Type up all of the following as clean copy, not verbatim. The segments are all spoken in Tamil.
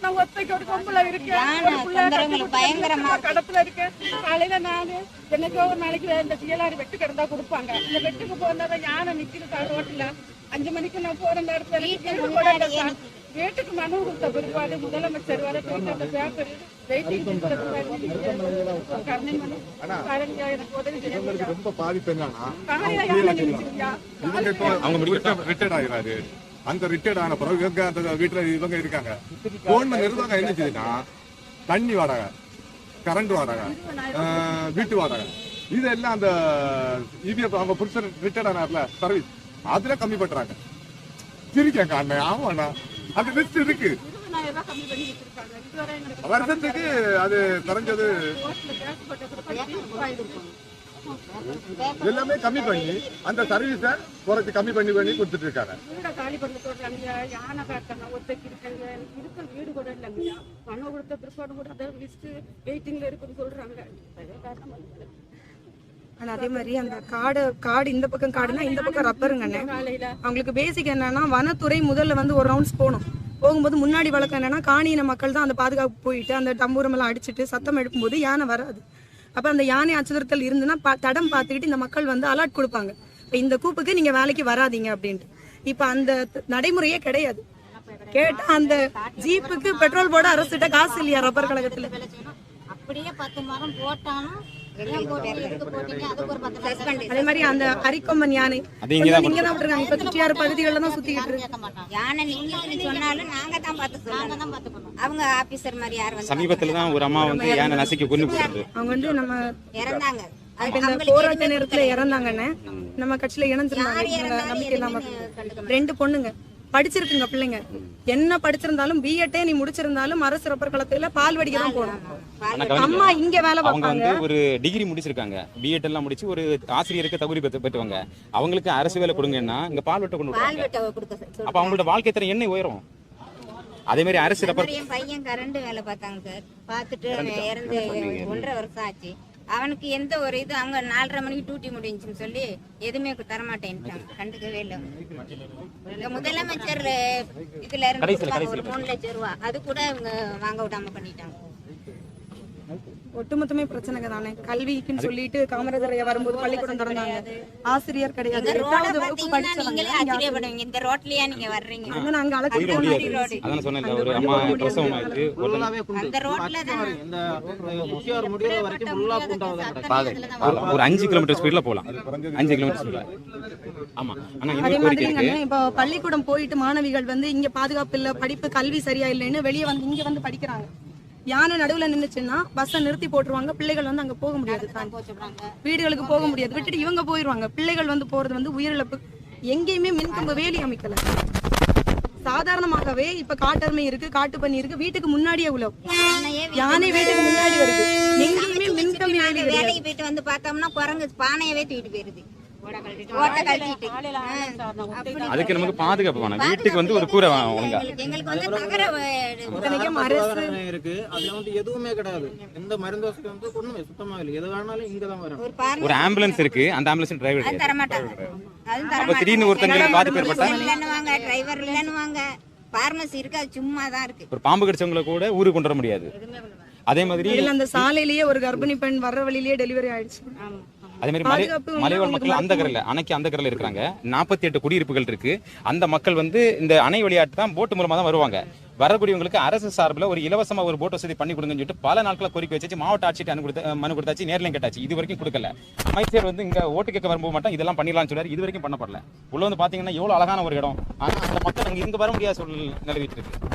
நான் ஒத்தைக்கு ஒரு பொம்பளை இருக்கேன், பயங்கரமா கடத்துல இருக்கேன். காலையில நானு எனக்கு ஒரு நாளைக்கு இந்த சியலாரி வெட்டு கிடந்தா கொடுப்பாங்க. இந்த வெட்டுக்கு போனதான் யானை நிக்கிது ரோட்ல. 5 மணிக்கு நான் போற நேரத்துல வீட்டுக்கு மனு கொடுத்த பிற்பாடு முதலமைச்சர் வர போயிட்டு அந்த பேப்பர் வெயிட்டிங் எனக்கு உதவி செய்ய ரொம்ப பாதிப்பு என்னன்னா அந்த ரிட்டையர்ட் ஆன பிறகு இவங்க அந்த வீட்டுல இவங்க இருக்காங்க. கவர்மெண்ட் நிர்வாகம் என்ன செய்யுதுன்னா தண்ணி வாடகை, கரண்ட் வாடகை, வீட்டு வாடகை இதெல்லாம் அந்த இபிஎஃப் அவங்க புருஷன் ரிட்டையர்ட் ஆனார்ல சர்வீஸ் அதுல கம்மி பண்றாங்க. சிரிக்காங்க அண்ணன். ஆமாண்ணா அந்த லிஸ்ட் இருக்கு. வருஷத்துக்கு அது குறைஞ்சது எல்லாமே கம்மி பண்ணி அந்த சர்வீஸ குறைச்சு கம்மி பண்ணி கொடுத்துட்டு இருக்காங்க. வீடு கூட இல்லைங்க, பணம் கொடுத்த பிற்பாடு கூட அதை லிஸ்ட் வெயிட்டிங்ல இருக்குன்னு சொல்றாங்க. ஆனா அதே மாதிரி அந்த காடு இந்த பக்கம் காடுனா இந்த பக்கம் ரப்பருங்கண்ணே. அவங்களுக்கு பேசிக் என்னன்னா வனத்துறை முதல்ல வந்து ஒரு ரவுண்ட்ஸ் போகும்போது முன்னாடி வழக்கம் என்னன்னா காணியின மக்கள் தான் அந்த பாதுகாப்பு போயிட்டு அந்த டம்பூரம் எல்லாம் அடிச்சுட்டு சத்தம் எழுப்பும்போது யானை வராது. அப்ப அந்த யானை அச்சுறுத்தல் இருந்துன்னா தடம் பார்த்துக்கிட்டு இந்த மக்கள் வந்து அலர்ட் கொடுப்பாங்க, இந்த கூப்புக்கு நீங்க வேலைக்கு வராதீங்க அப்படின்ட்டு. இப்ப அந்த நடைமுறையே கிடையாது. கேட்டா அந்த ஜீப்புக்கு பெட்ரோல் போட அரசுகிட்ட காசு இல்லையா ரப்பர் கழகத்துல. அப்படியே 10 மரம் போட்டாலும் அதே மாதிரி அந்த அரிக்கொம்பன் யானை இங்கதான் விட்டுருக்காங்க. இப்ப சுற்றியாறு பகுதிகளில் தான் சுத்திக்கிட்டு இருக்கு. யானை நீங்க சொன்னாலும் நாங்க தான் பார்த்து அவங்க ஆபீசர் மாதிரி யாரும் சமீபத்துல தான் ஒரு அம்மா வந்து யானை நசுக்கி கொண்டு போயிருக்கு. அவங்க வந்து நம்ம இறந்தாங்க. இந்த போராட்ட நேரத்துல இறந்தாங்கன்னு நம்ம கட்சியில இணைஞ்சிருந்தாங்க. நம்பிக்கை இல்லாம 2 பொண்ணுங்க படிச்சிருக்குங்க பிள்ளைங்க. என்ன படிச்சிருந்தாலும் பிஎட்டே நீ முடிச்சிருந்தாலும் அரசு ரப்பர் களத்துல பால் வடிக்க தான் போகணும். அம்மா இங்க வேலை பார்ப்பாங்க. ஒரு டிகிரி முடிச்சிருக்காங்க, பிஎட் எல்லாம் முடிச்சு ஒரு ஆசிரியருக்கு தகுதி பெற்றவங்க. அவங்களுக்கு அரசு வேலை கொடுங்கன்னா இங்க பால் வெட்ட கொண்டு வருவாங்க. அப்ப அவங்களோட வாழ்க்கை தரம் என்ன உயரும்? அதே மாதிரி அரசு ரப்பர் பையன் கரண்ட் வேலை பார்த்தாங்க சார். பார்த்துட்டு இறந்து 1.5 வருஷம் ஆச்சு. அவனுக்கு எந்த ஒரு இது அவங்க 4:30 மணிக்கு டியூட்டி முடிஞ்சுன்னு சொல்லி எதுவுமே தரமாட்டேன்ட்டாங்க. கண்டுக்கவே இல்லை. முதலமைச்சர் இதுல இருந்து ஒரு 3 லட்சம் ரூபாய் அது கூட இவங்க வாங்க விடாம பண்ணிட்டாங்க. ஒட்டுமொத்தமே பிரச்சனை தானே. கல்விக்குன்னு சொல்லிட்டு காமராஜர் வரும்போது பள்ளிக்கூடம் திறந்தாங்க, ஆசிரியர் கிடையாது. 8வது வகுப்பு படிச்சவங்க ஆச்சரியப்படுவீங்க, இந்த ரோட்லயா நீங்க வர்றீங்க? நாங்க அதான் சொன்னேன் ஒரு அம்மா பிரசவம் ஆயிட்டு அந்த ரோட்ல தான் ஒரு 5 கிலோமீட்டர் ஸ்பீட்ல போலாம். 5 கிலோமீட்டர் ஸ்பீட்ல. ஆமா. ஆனா அதே மாதிரி இப்போ பள்ளிக்கூடம் போயிட்டு மாணவிகள் வந்து இங்க பாதுகாப்பு இல்ல, படிப்பு கல்வி சரியா இல்லைன்னு வெளியே வந்து இங்க வந்து படிக்கிறாங்க. யானை நடுவுல நின்னுச்சுன்னா பஸ்ஸை நிறுத்தி போட்டுருவாங்க. பிள்ளைகள் வந்து அங்க போக முடியாது, வீடுகளுக்கு போக முடியாது, விட்டுட்டு இவங்க போயிருவாங்க. பிள்ளைகள் வந்து போறது வந்து உயிரிழப்பு. எங்கேயுமே மின்கம்பு வேலி அமைக்கல. சாதாரணமாகவே இப்ப காட்டெருமை இருக்கு, காட்டு பண்ணி இருக்கு, வீட்டுக்கு முன்னாடியே உள்ள யானை வீட்டுக்கு முன்னாடி வருது. எங்கேயுமே மின்கம்பு வேலைக்கு போயிட்டு வந்து பார்த்தோம்னா குரங்கு பானையவே தூக்கிட்டு போயிருது. அதுக்கு நமக்கு பாதுகாப்பு வேணும். வீட்டுக்கு வந்து ஒரு கூரை ஒழுங்கா எங்களுக்கு வந்து இருக்கு. அதுல வந்து எதுவுமே கிடையாது. எந்த மருந்து வசதி வந்து ஒண்ணுமே சுத்தமா இல்லை. எது வேணாலும் இங்க தான் வரும். ஒரு ஆம்புலன்ஸ் இருக்கு, அந்த ஆம்புலன்ஸ் டிரைவர் தர மாட்டாங்க. அப்ப திடீர்னு ஒருத்தங்களுக்கு பாதிப்பு ஏற்பட்டா டிரைவர் இல்லன்னுவாங்க. பார்மசி இருக்கு, அது சும்மா தான் இருக்கு. ஒரு பாம்பு கடிச்சவங்கள கூட ஊருக்கு கொண்டு வர முடியாது. அதே மாதிரி அந்த சாலையிலேயே ஒரு கர்ப்பிணி பெண் வர்ற வழியிலேயே டெலிவரி ஆயிடுச்சு. அதே மாதிரி மலைவாழ் மக்கள் அந்த கரையில அணைக்கு அந்த கரையில இருக்கிறாங்க. 48 குடியிருப்புகள் இருக்கு. அந்த மக்கள் வந்து இந்த அணை விளையாட்டு தான் போட்டு மூலமா தான் வருவாங்க. வரக்கூடியவங்களுக்கு அரசு சார்பில் ஒரு இலவசமா ஒரு போட் வசதி பண்ணி கொடுங்கன்னு சொல்லிட்டு பல நாட்களை கோரிக்கை வச்சு மாவட்ட ஆட்சியர் மனு கொடுத்தாச்சு, நேர்லையும் கேட்டாச்சு. இது வரைக்கும் கொடுக்கல. அமைச்சர் வந்து இங்க ஓட்டு கேட்க வரும்போது மட்டும் இதெல்லாம் பண்ணிடலாம்னு சொல்றாரு. இது வரைக்கும் பண்ணப்படல. உள்ள வந்து பாத்தீங்கன்னா எவ்வளவு அழகான ஒரு இடம், ஆனா அந்த மக்கள் இங்க வர முடியாத சூழல் நிலவிட்டு இருக்கு.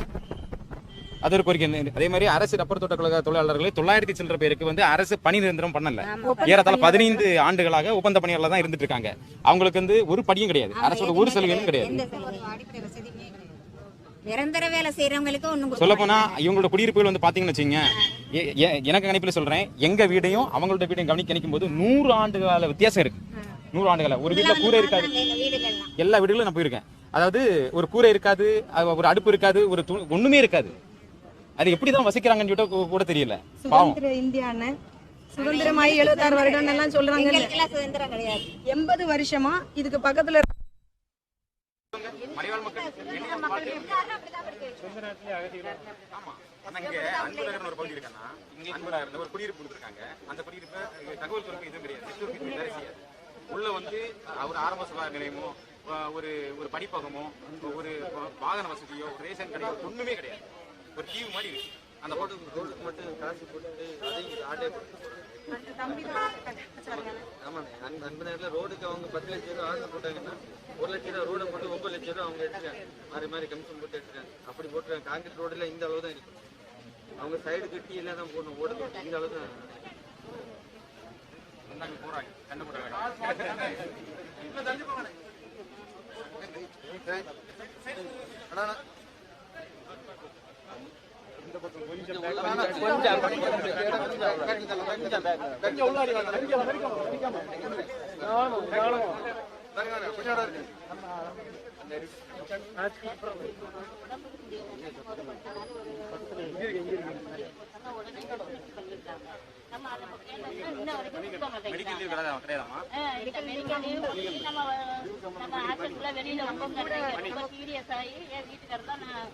அது ஒரு கோரிக்கை. அதே மாதிரி அரசு ரப்பர் தோட்ட கழக தொழிலாளர்களை 900 சில்லற பேருக்கு வந்து அரசு பணி நிரந்தரம் பண்ணல. ஏறத்தாழ 15 ஆண்டுகளாக ஒப்பந்த பணியாளர் தான் இருந்துட்டு இருக்காங்க. அவங்களுக்கு வந்து ஒரு படியும் கிடையாது, அரசோட ஒரு சலுகையும் கிடையாது. நிரந்தர வேலை செய்யறவங்களுக்கு ஒண்ணும் சொல்ல போனா இவங்களோட குடியிருப்புகள் வந்து பாத்தீங்கன்னு வச்சுங்க, எனக்கு கணிப்புல சொல்றேன், எங்க வீடையும் அவங்களோட வீடையும் கணிக்கும் போது 100 ஆண்டுகால வித்தியாசம் இருக்கு. 100 ஆண்டுகால ஒரு வீட்டுல கூரை இருக்காது. எல்லா வீடுகளும் நான் போயிருக்கேன். அதாவது ஒரு கூரை இருக்காது, ஒரு அடுப்பு இருக்காது, ஒரு ஒண்ணுமே இருக்காது. அது எப்படிதான் வசிக்கிறாங்கன்னு கூட தெரியல. சுதந்திர இந்தியான்னு சுதந்திரமாயி 76 வருடம் எல்லாம் சொல்றாங்க. 80 வருஷமா இதுக்கு பக்கத்துல மலைவாழ் மக்கள் ஆமா. ஆனா இங்க அன்புநகர்னு ஒரு பகுதி இருக்கான்னா, அன்புநகர்ல ஒரு குடியிருப்பு கொடுத்துருக்காங்க. அந்த குடியிருப்பை தகவல் தொடர்பு இதுவும் கிடையாது, நெட்வொர்க் வேலை செய்யாது. உள்ள வந்து ஒரு ஆரம்ப சுகாதார நிலையமோ, ஒரு ஒரு படிப்பகமோ, ஒரு வாகன வசதியோ, ஒரு ரேஷன் கடையோ ஒண்ணுமே கிடையாது. ஒரு தீவு மாதிரி இருக்கு. அந்த ரோடுக்கு மட்டும் காசு போட்டு அதையும் ஆட்டே ஆமாண்ணே. அந்த நேரத்தில் ரோடுக்கு அவங்க 10 லட்சம் ரூபா ஆசை போட்டாங்கன்னா 1 லட்சம் ரூபா ரோடை போட்டு 9 லட்சம் ரூபா அவங்க எடுத்துருக்காங்க. மாறி மாறி கமிஷன் போட்டு எடுத்துருக்காங்க. அப்படி போட்டுருக்காங்க. காங்கிரீட் ரோடுல இந்த அளவு தான் இருக்கும். அவங்க சைடு கட்டி எல்லாம் தான் போடணும். ஓடுது இந்த அளவு தான் போறாங்க. கண்ணு போடுறாங்க. மெடிக்கல் லீவ் கிடையாதாமா? வெளியில ரொம்ப சீரியஸ் ஆகி என் வீட்டுக்காரர் தான் நான்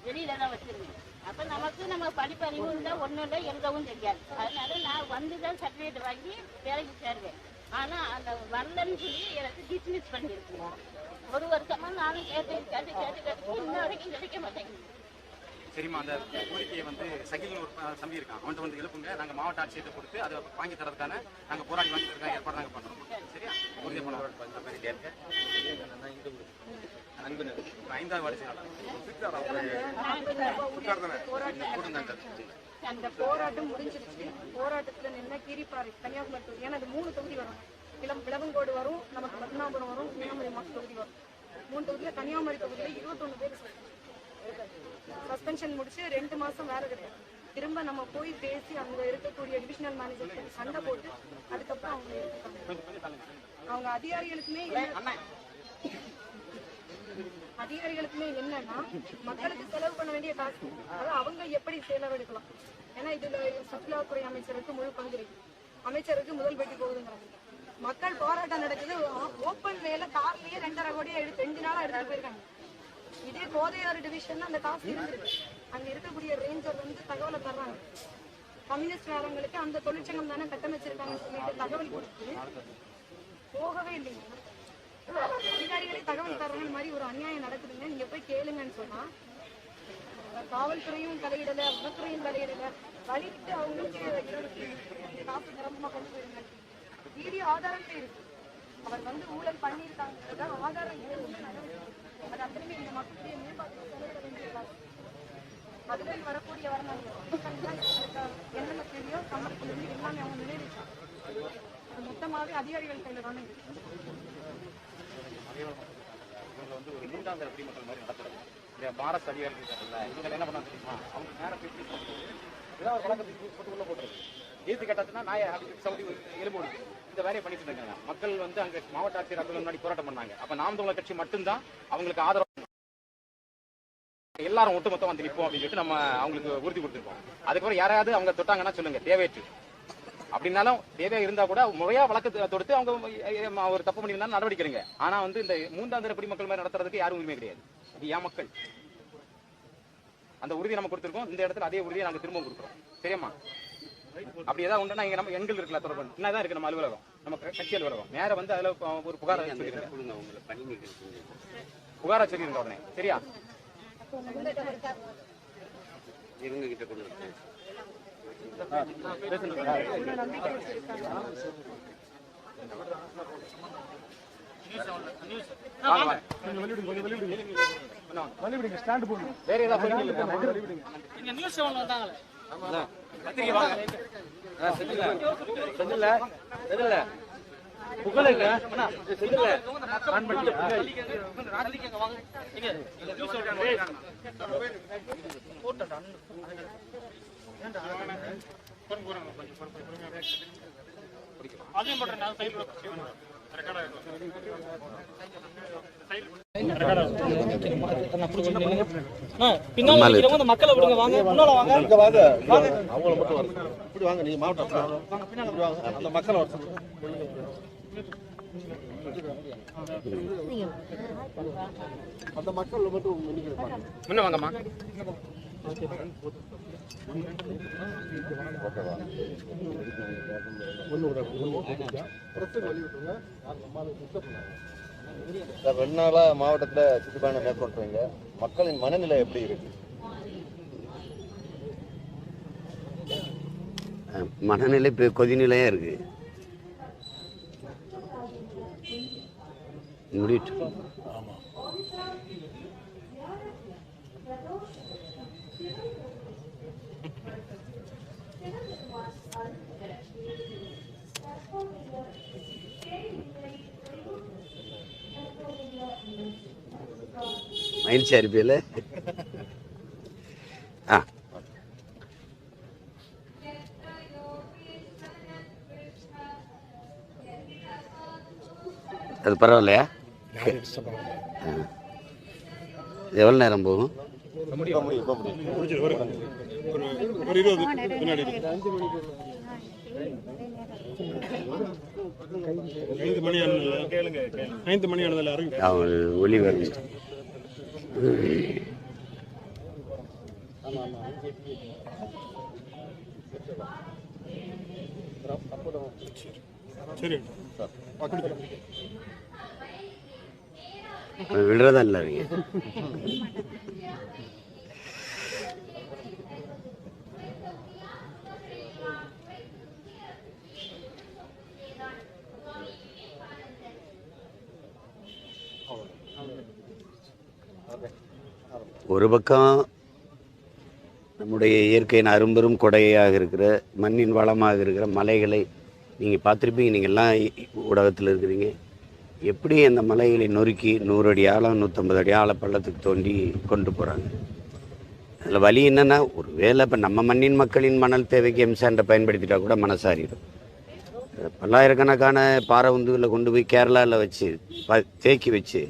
வெளியில தான் வச்சிருந்தேன். அப்ப நமக்கு நம்ம படிப்பறிவும் இல்லை, ஒன்றும் இல்லை, எழுதவும் தெரியாது. அதனால நான் வந்துதான் சர்டிஃபிகேட் வாங்கி வேலைக்கு சேருவேன். ஆனா அந்த வரலன்னு சொல்லி எனக்கு டிஸ்மிஸ் பண்ணியிருக்கோம். 1 வருஷமா நானும் கேட்டு இன்ன வரைக்கும் கிடைக்க மாட்டேங்குது. சரிம்மா, அந்த கோரிக்கையை வந்து சகில்னு ஒரு தம்பி இருக்கான், அவன்கிட்ட வந்து எழுப்புங்க. நாங்கள் மாவட்ட ஆட்சியத்தை கொடுத்து அதை வாங்கி தரதுக்கான நாங்கள் போராடி வாங்கி தரதுக்கான ஏற்பாடு நாங்கள் பண்ணுறோம். சரியா? உறுதி பண்ண 5வது வார்டு அந்த போராட்டம் முடிஞ்சிருச்சு. போராட்டத்துல நின்ன கீரிப்பாறை கன்னியாகுமரி தொகுதி, ஏன்னா அது 3 தொகுதி வரும். விளவங்கோடு வரும், நமக்கு பத்மநாபுரம் வரும், கன்னியாகுமரி தொகுதி வரும். 3 தொகுதியில கன்னியாகுமரி தொகுதியில 21 பேர் சஸ்பென்ஷன் முடிச்சு 2 மாசம் வேலை கிடையாது. திரும்ப நம்ம போய் பேசி அங்க இருக்கக்கூடிய டிவிஷனல் மேனேஜர் சண்டை போட்டு அதுக்கப்புறம் அவங்க அதிகாரிகளுக்குமே என்னன்னா மக்களுக்கு செலவு பண்ண வேண்டிய காசு அதை அவங்க எப்படி செலவெடுக்கலாம். ஏன்னா இதுல சுற்றுலாத்துறை அமைச்சருக்கு முழு பங்கு இருக்கு. அமைச்சருக்கு முதல் பேட்டி போகுதுங்கிறாங்க. மக்கள் போராட்டம் நடக்குது, ஓப்பன் வேல கார்லயே 2.5 கோடியை 2 நாளா எடுத்துட்டு போயிருக்காங்க. இதே கோதையாறு டிவிஷன்ல அந்த காசு இருந்துருக்கு. அங்க இருக்கக்கூடிய ரேஞ்சர் வந்து தகவலை தர்றாங்க. கம்யூனிஸ்ட் வேலைங்களுக்கு அந்த தொழிற்சங்கம் தானே கட்டமைச்சிருக்காங்கன்னு சொல்லிட்டு தகவல் கொடுத்து போகவே இல்லைங்க. அதிகாரிகளே தகவல் தர்றாங்க, இந்த மாதிரி ஒரு அநியாயம் நடக்குதுங்க, நீங்க போய் கேளுங்கன்னு சொன்னா காவல்துறையும் தலையிடல, உணவுத்துறையும் தலையிடல, வழிவிட்டு அவங்களுக்கு காசு நிரம்பமா கொண்டு போயிருங்க. வீடியோ ஆதாரமே இருக்கு. அவர் வந்து ஊழல் பண்ணியிருக்காங்க ஆதாரம் அது அத்தனையுமே இந்த மக்களுடைய மேம்பாட்டு அதுல வரக்கூடிய வரலாறு என்னென்ன தேவையோ சம்பளத்திலிருந்து எல்லாமே அவங்க நிறைவேற்றாங்க. அது மொத்தமாவே அதிகாரிகள் கையில தானே இருக்கு. இவங்க வந்து ஒரு 3ஆம் தர குடிமக்கள் மாதிரி நடத்துறது. இந்த பாரத் அதிகாரிகள் இருக்காங்கல்ல, இவங்க என்ன பண்ணாங்க தெரியுமா? அவங்க நேரம் பேசி ஏதாவது ஒரு வழக்கத்தை போட்டு உள்ள போட்டுறது. எதிர்த்து கட்டாச்சுன்னா நாயை சவுதி எலும்பு ஓடிச்சு. இந்த வேலையை பண்ணிட்டு இருக்காங்க. மக்கள் வந்து அங்க மாவட்ட ஆட்சியர் அலுவலகம் முன்னாடி போராட்டம் பண்ணாங்க. அப்ப நாம் தமிழர் கட்சி மட்டும்தான் அவங்களுக்கு ஆதரவு, எல்லாரும் ஒட்டுமொத்தம் வந்து நிற்போம் அப்படின்னு சொல்லிட்டு நம்ம அவங்களுக்கு உறுதி கொடுத்துருக்கோம். அதுக்கப்புறம் யாராவது அவங்க தொட்டாங்கன்னா சொல்லுங்க, தேவையற்று அப்படின்னாலும் தேவையா இருந்தா கூட முறையா வழக்கு தொடுத்து அவங்க ஒரு தப்பு பண்ணியிருந்தாலும் நடவடிக்கை எடுங்க. ஆனா வந்து இந்த 3ஆம் தர குடிமக்கள் மாதிரி நடத்துறதுக்கு யாரும் உரிமை கிடையாது. இது ஏன் மக்கள் அந்த உறுதியை நம்ம கொடுத்துருக்கோம். இந்த இடத்துல அதே உறுதியை நாங்க திரும்ப கொடுக்குறோம். சரியாம்மா? அப்படி ஏதாவது உண்டுனா இங்க நம்ம எண்கள் இருக்குல்ல, தொடர்பு என்னதான் இருக்கு நம்ம அலுவலகம், நம்ம கட்சி அலுவலகம். நேரம் வந்து அதுல ஒரு புகார் புகாரா சொல்லிருங்க உடனே. சரியா? இவங்க கிட்ட கொண்டு வேற ஏதாவது பின்னால மக்களை விடுங்க, வாங்க முன்னால வாங்க, அவங்கள மட்டும் வர இப்படி வாங்க, நீங்க மாவட்டம் அந்த மக்களை வர அந்த மக்கள் மட்டும் முன்ன வாங்கம்மா. வெண்ணாலா மாவட்டத்தில் சுற்றுப்பயணம் மேற்கொள்றீங்க, மக்களின் மனநிலை எப்படி இருக்கு? மனநிலை இப்போ கொதிநிலையாக இருக்குது. முடிட்டு மகிழ்ச்சியாக இருப்பியல. ஆ அது பரவாயில்லையா? எவ்வளோ நேரம் போகும்? ஒளி வருது. விடுறதா இல்லை அவங்க. ஒரு பக்கம் நம்முடைய இயற்கையின் அரும்பெரும் கொடையாக இருக்கிற மண்ணின் வளமாக இருக்கிற மலைகளை நீங்கள் பார்த்துருப்பீங்க. நீங்கள் எல்லாம் ஊடகத்தில் இருக்கிறீங்க. எப்படி அந்த மலைகளை நொறுக்கி 100 அடி ஆழம் 150 அடி ஆழ பள்ளத்துக்கு தோண்டி கொண்டு போகிறாங்க. அதில் வழி என்னென்னா, ஒரு வேளை இப்போ நம்ம மண்ணின் மக்களின் மணல் தேவைக்கு எம்சாண்டை பயன்படுத்திட்டா கூட மனசாரிடும். பல்லாயிரக்கணக்கான பாறை உந்துகளை கொண்டு போய் கேரளாவில் வச்சு தேக்கி வச்சு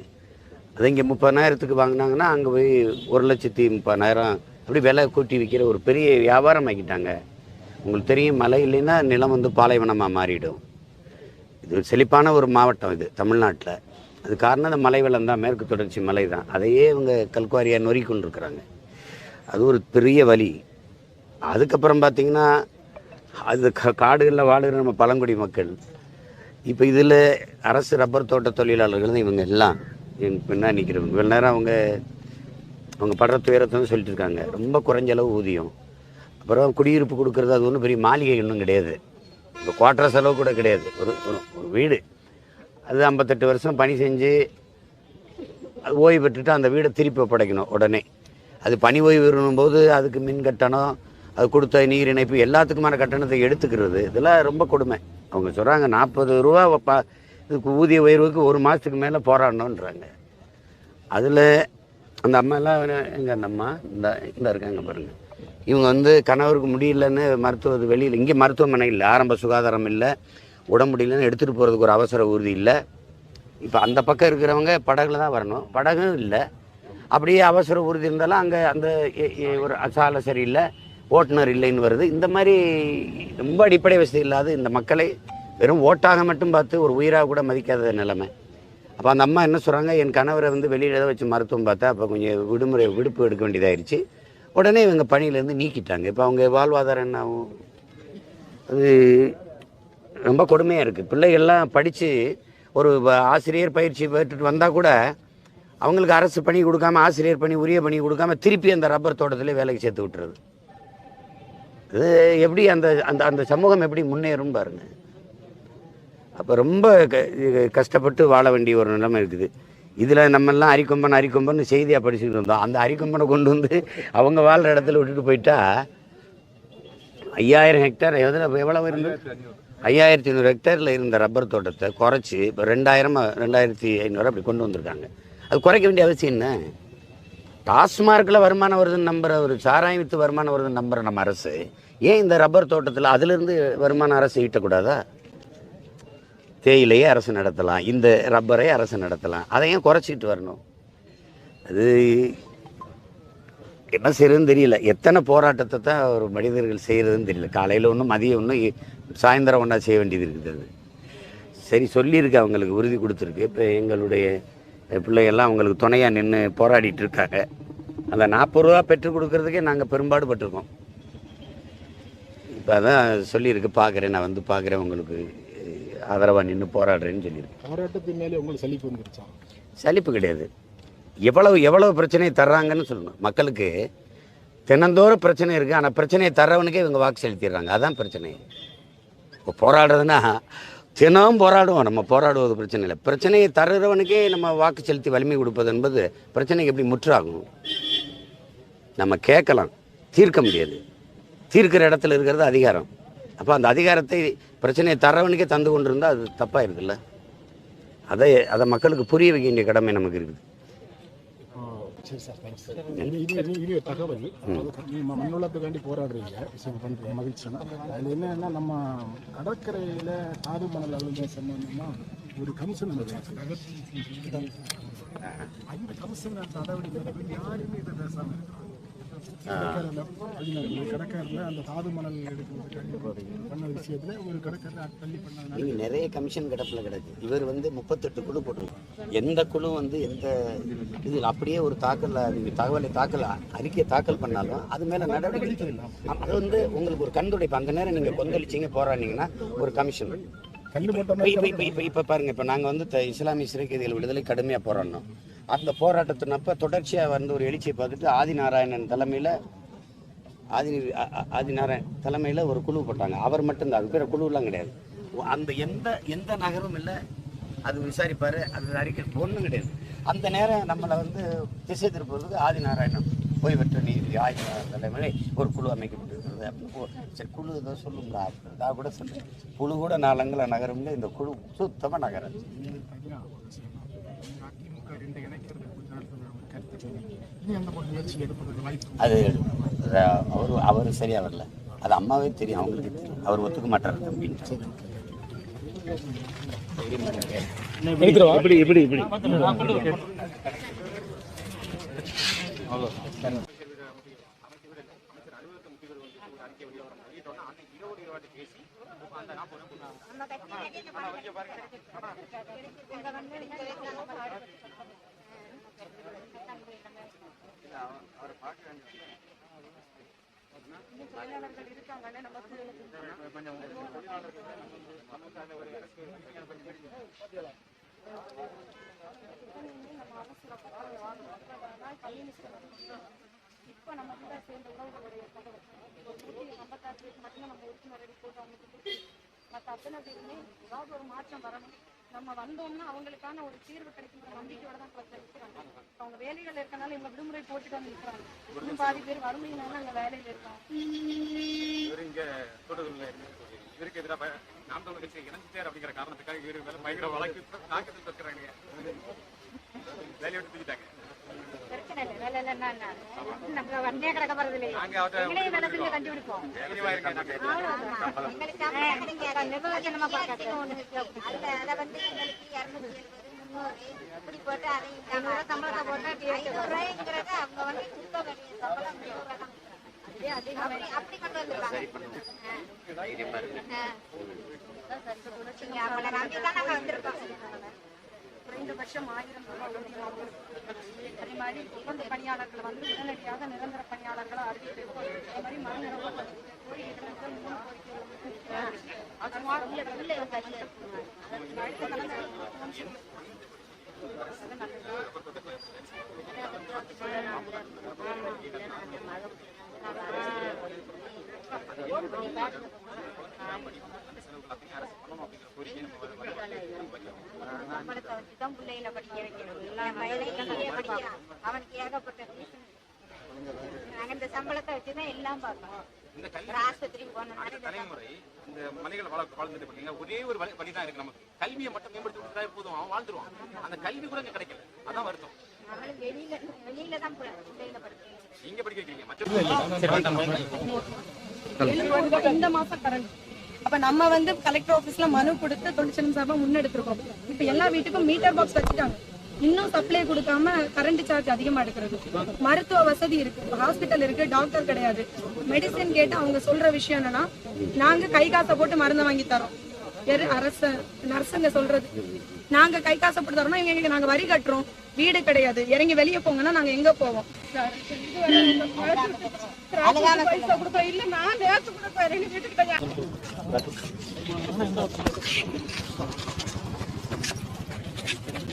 அதை இங்கே 30,000க்கு வாங்கினாங்கன்னா அங்கே போய் 1,30,000 அப்படி விலை கூட்டி விற்கிற ஒரு பெரிய வியாபாரம் ஆக்கிட்டாங்க. உங்களுக்கு தெரியும், மழை இல்லைன்னா நிலம் வந்து பாலைவனமாக மாறிடும். இது ஒரு செழிப்பான ஒரு மாவட்டம் இது தமிழ்நாட்டில். அது காரணம் இந்த மலை வெள்ளம் தான், மேற்கு தொடர்ச்சி மலை தான். அதையே இவங்க கல்குவாரியாக நொறிக்கொண்டு இருக்கிறாங்க. அது ஒரு பெரிய வழி. அதுக்கப்புறம் பார்த்திங்கன்னா, அது காடுகளில் வாழுகிற நம்ம பழங்குடி மக்கள். இப்போ இதில் அரசு ரப்பர் தோட்ட தொழிலாளர்கள் தான் இவங்க எல்லாம் பின்னாடி நிற்கிறவங்க. இவ்வளோ நேரம் அவங்க படுற துயரத்தை சொல்லிட்டு இருக்காங்க. ரொம்ப குறைஞ்ச அளவு ஊதியம், அப்புறம் குடியிருப்பு கொடுக்குறது. அது ஒன்றும் பெரிய மாளிகை ஒன்றும் கிடையாது, இப்போ குவார்டர் செலவு கூட கிடையாது. ஒரு வீடு அது 58 வருஷம் பணி செஞ்சு அது ஓய்வு பெற்றுட்டு அந்த வீடை திருப்பி ஒப்படைக்கணும் உடனே. அது பணி ஓய்வு வரும்போது அதுக்கு மின் கட்டணம், அது கொடுத்த நீர் இணைப்பு, எல்லாத்துக்குமான கட்டணத்தை எடுத்துக்கிறது. இதெல்லாம் ரொம்ப கொடுமை. அவங்க சொல்கிறாங்க 40 ரூபா இதுக்கு ஊதிய உயர்வுக்கு 1 மாதத்துக்கு மேலே போராடணுன்றாங்க. அதில் அந்த அம்மாலாம் எங்கள் அந்த அம்மா இந்த இருக்காங்க பாருங்கள். இவங்க வந்து கணவருக்கு முடியலன்னு மருத்துவ வெளியில், இங்கே மருத்துவமனை இல்லை, ஆரம்ப சுகாதாரம் இல்லை, உடம்பு முடியலன்னு எடுத்துகிட்டு போகிறதுக்கு ஒரு அவசர ஊர்தி இல்லை. இப்போ அந்த பக்கம் இருக்கிறவங்க படகுல தான் வரணும், படகும் இல்லை. அப்படியே அவசர ஊர்தி இருந்தாலும் அங்கே அந்த ஒரு சாலை சரியில்லை, ஓட்டுநர் இல்லைன்னு வருது. இந்த மாதிரி ரொம்ப அடிப்படை வசதி இல்லாத இந்த மக்களை வெறும் ஓட்டாக மட்டும் பார்த்து ஒரு உயிராக கூட மதிக்காத நிலைமை. அப்போ அந்த அம்மா என்ன சொல்கிறாங்க, என் கணவரை வந்து வெளியில் தான் வச்சு மருத்துவம் பார்த்தா அப்போ கொஞ்சம் விடுப்பு எடுக்க வேண்டியதாகிடுச்சு. உடனே இவங்க பணியிலேருந்து நீக்கிட்டாங்க. இப்போ அவங்க வாழ்வாதாரம் என்ன ஆகும்? அது ரொம்ப கொடுமையாக இருக்குது. பிள்ளைகள்லாம் படித்து ஒரு ஆசிரியர் பயிற்சி பெற்றுட்டு வந்தால் கூட அவங்களுக்கு அரசு பணி கொடுக்காம, ஆசிரியர் பணி உரிய பணி கொடுக்காம திருப்பி அந்த ரப்பர் தோட்டத்தில் வேலைக்கு சேர்த்து விட்டுறது. அது எப்படி அந்த அந்த அந்த சமூகம் எப்படி முன்னேறும் பாருங்கள். அப்போ ரொம்ப கஷ்டப்பட்டு வாழ வேண்டிய ஒரு நிலைமை இருக்குது. இதில் நம்மெல்லாம் அரிக்கொம்பன் செய்தியாக படிச்சுக்கிட்டு இருந்தோம். அந்த அரிக்கொம்பனை கொண்டு வந்து அவங்க வாழ்கிற இடத்துல விட்டுட்டு போயிட்டா 5000 ஹெக்டேர் எவ்வளோ இருந்தது? 5500 ஹெக்டேரில் இருந்த ரப்பர் தோட்டத்தை குறைச்சி இப்போ 2500 அப்படி கொண்டு வந்திருக்காங்க. அது குறைக்க வேண்டிய அவசியம் என்ன? டாஸ்மார்க்கில் வருமானம் வருதுன்னு நம்புகிற, ஒரு சாராயம் விற்று வருமானம் வருதுன்னு நம்புகிற நம்ம அரசு ஏன் இந்த ரப்பர் தோட்டத்தில் அதிலிருந்து வருமானம் அரசு ஈட்டக்கூடாதா? தேயிலையே அரசு நடத்தலாம், இந்த ரப்பரை அரசு நடத்தலாம், அதையும் குறைச்சிட்டு வரணும். அது என்ன செய்யறதுன்னு தெரியல. எத்தனை போராட்டத்தை தான் ஒரு மனிதர்கள் செய்கிறதுன்னு தெரியல. காலையில் ஒன்று, மதியம் ஒன்று, சாயந்தரம் ஒன்றா செய்ய வேண்டியது இருக்குது. அது சரி சொல்லியிருக்கு, அவங்களுக்கு உறுதி கொடுத்துருக்கு. இப்போ எங்களுடைய பிள்ளைகள்லாம் அவங்களுக்கு துணையாக நின்று போராடிட்டு இருக்காங்க. அந்த 40 ரூபா பெற்றுக் கொடுக்கறதுக்கே நாங்கள் பெரும்பாடு பட்டிருக்கோம். இப்போ அதான் சொல்லியிருக்கு, பார்க்குறேன், நான் வந்து பார்க்குறேன், உங்களுக்கு ஆதரவாக நின்று போராடுறேன்னு சொல்லியிருக்கு. போராட்டத்தின் மேலே உங்களுக்கு சலிப்பு வந்துருச்சா? சலிப்பு கிடையாது. எவ்வளவு பிரச்சனையை தர்றாங்கன்னு சொல்லணும். மக்களுக்கு தினந்தோறும் பிரச்சனை இருக்குது, ஆனால் பிரச்சனையை தர்றவனுக்கே இவங்க வாக்கு செலுத்திடுறாங்க. அதான் பிரச்சனை. இப்போ போராடுறதுன்னா தினம் போராடுவோம், நம்ம போராடுவது பிரச்சனை இல்லை. பிரச்சனையை தருகிறவனுக்கே நம்ம வாக்கு செலுத்தி வலிமை கொடுப்பது என்பது பிரச்சனைக்கு எப்படி முற்றாகும்? நம்ம கேட்கலாம், தீர்க்க முடியாது. தீர்க்கிற இடத்துல இருக்கிறது அதிகாரம். அப்போ அந்த அதிகாரத்தை பிரச்சனையை தர்றவனுக்கே தந்து கொண்டு இருந்தால் அது தப்பாக இருக்குல்ல. அதை மக்களுக்கு புரிய வைக்க வேண்டிய கடமை நமக்கு இருக்குது. சரி சார், தேங்க்ஸ் சார். இது தகவல் மண்ணுலத்துக்காண்டி போராடுறீங்க, பண்ணுறீங்க, மகிழ்ச்சி. அதில் என்னன்னா, நம்ம கடற்கரையில் தாது மணல் அழுந்த சம்பந்தமாக ஒரு கமிஷன் வச்சாங்க. அந்த கமிஷன் நடவடிக்கை யாருமே இதை பேசாமல் கடற்கரையில் அந்த தாது மணல் எடுக்கிறதுக்காண்டி பண்ண விஷயத்தில் ஒரு கடற்கரை தள்ளி பண்ணாங்க. நீங்கள் நிறைய கமிஷன் கிடப்பில் கிடக்கு. இவர் 38 குழு போட்டிருக்கோம். எந்த குழு எந்த இதில் அப்படியே ஒரு நீங்கள் தகவலை அறிக்கையை தாக்கல் பண்ணாலும் அது மேலே நடவடிக்கை அது உங்களுக்கு ஒரு கண்துடைப்பு. அந்த நேரம் நீங்கள் கொந்தளிச்சிங்க போராடினீங்கன்னா ஒரு கமிஷன் இப்போ பாருங்க. இப்போ நாங்கள் இஸ்லாமிய சிறை கைதிகள் விடுதலை கடுமையாக போராடினோம். அந்த போராட்டத்தினப்போ தொடர்ச்சியாக ஒரு எழுச்சியை பார்த்துட்டு ஆதிநாராயணன் தலைமையில் ஒரு குழு போட்டாங்க. அவர் மட்டும்தான், அது பேர் குழுவெல்லாம் கிடையாது. அந்த எந்த நகரும் இல்லை, அது விசாரிப்பார், அது அறிக்கை ஒன்றும் கிடையாது. அந்த நேரம் நம்மளை திசை திருப்பதுக்கு ஆதிநாராயணன் ஓய்வற்ற நீதி ஆய்வாளர் தலைமையில் ஒரு குழு அமைக்கப்பட்டிருக்கிறது. அப்போ சரி, குழு இதை சொல்லுங்களா, நான் கூட சொல்கிறேன், குழு கூட 4 அங்குல நகரம்ல இந்த குழு சுத்தமாக நகரம். அது அவர் சரியா வரல, அது அம்மாவே தெரியும், அவங்களுக்கு தெரியும், அவர் ஒத்துக்க மாட்டார் தம்பின்னு. இப்போ நம்ம கூட சேர்ந்த உறவுகளுடைய தகவல் 56 பேருக்கு மட்டும் நம்ம உறுப்பினர் போட்டு அவங்களுக்கு மற்ற அத்தனை பேருமே ஏதாவது ஒரு மாற்றம் வரணும். நம்ம வந்தோம்னா அவங்களுக்கான ஒரு தீர்வு கிடைக்கிற நம்பிக்கையோட தான் இருக்கிறாங்க. அவங்க வேலைகள் இருக்கனால இவங்க விடுமுறை போட்டுட்டு வந்து இருக்கிறாங்க. இன்னும் பாதி பேர் வறுமையினால அங்கே வேலையில் இருக்காங்க. இவருக்கு எதிராக நாம் தமிழர் கட்சி இணைஞ்சிட்டார் அப்படிங்கிற காரணத்துக்காக இவரு மேல பயங்கர வழக்கு தாக்கத்தில் இருக்கிறாங்க. வேலையை விட்டு தூக்கிட்டாங்க. பிரச்சனை இல்லை, வேலை இல்லைன்னா நம்ம வண்டியே கிடக்க போறது இல்லையா, வேலை செஞ்சு கண்டுபிடிப்போம். நிர்வாகமா பார்க்காது. இப்படி போட்டு அதை சம்பளத்தை போட்டா அவங்க சுத்த வேண்டிய சம்பளம் அப்படி கொண்டு வந்துருவாங்க. அவங்கள நம்பிதான் நாங்க வந்திருக்கோம். குறைந்தபட்சம் 1000 ரூபாய். அதே மாதிரி ஒப்பந்த பணியாளர்கள் உடனடியாக நிரந்தர பணியாளர்களாக அறிவித்திருக்கோம். அதே மாதிரி மறுநிரந்தர கோரிக்கைகள் 3 சம்பளத்தை வச்சுதான் பிள்ளைகளை படிக்க வைக்கணும். அவனுக்கு ஏகப்பட்ட நாங்க இந்த சம்பளத்தை வச்சுதான் எல்லாம் பார்க்கணும். ஆஸ்பத்திரிக்கு போன தலைமுறை இந்த மலைகளை வாழ்ந்துட்டு பாத்தீங்கன்னா ஒரே ஒரு வழிதான் இருக்கு. நமக்கு கல்வியை மட்டும் மேம்படுத்தி போதும், அவன் வாழ்ந்துருவான். அந்த கல்வி கூட இங்க கிடைக்கல, அதான் வருத்தம். வெளியில தான் பிள்ளைகளை படிக்கணும். நீங்க படிக்க வைக்கிறீங்க, மற்ற இந்த மாசம் கரண்ட். அப்ப நம்ம கலெக்டர் ஆபீஸ்ல மனு கொடுத்து தொழிற்சங்கம் சார்பா முன்னெடுத்திருக்கோம். இப்ப எல்லா வீட்டுக்கும் மீட்டர் பாக்ஸ் வச்சுட்டாங்க. இன்னும் சப்ளை கொடுக்காம கரண்ட் சார்ஜ் அதிகமா எடுக்கிறது. மருத்துவ வசதி இருக்கு, ஹாஸ்பிட்டல் இருக்கு, டாக்டர் கிடையாது. மெடிசன் கேட்டு அவங்க சொல்ற விஷயம் என்னன்னா, நாங்க கை காசை போட்டு மருந்தை வாங்கி தரோம், நர்ஸுங்க சொல்றது. நாங்க கை காசப்பட்டு தரோம்னா இவங்க நாங்க வரி கட்டுறோம், வீடு கிடையாது, இறங்கி வெளியே போங்கன்னா நாங்க எங்க போவோம்? பைசா கொடுப்பேன் இல்ல நான் நேற்று கூட வீட்டுக்கிட்ட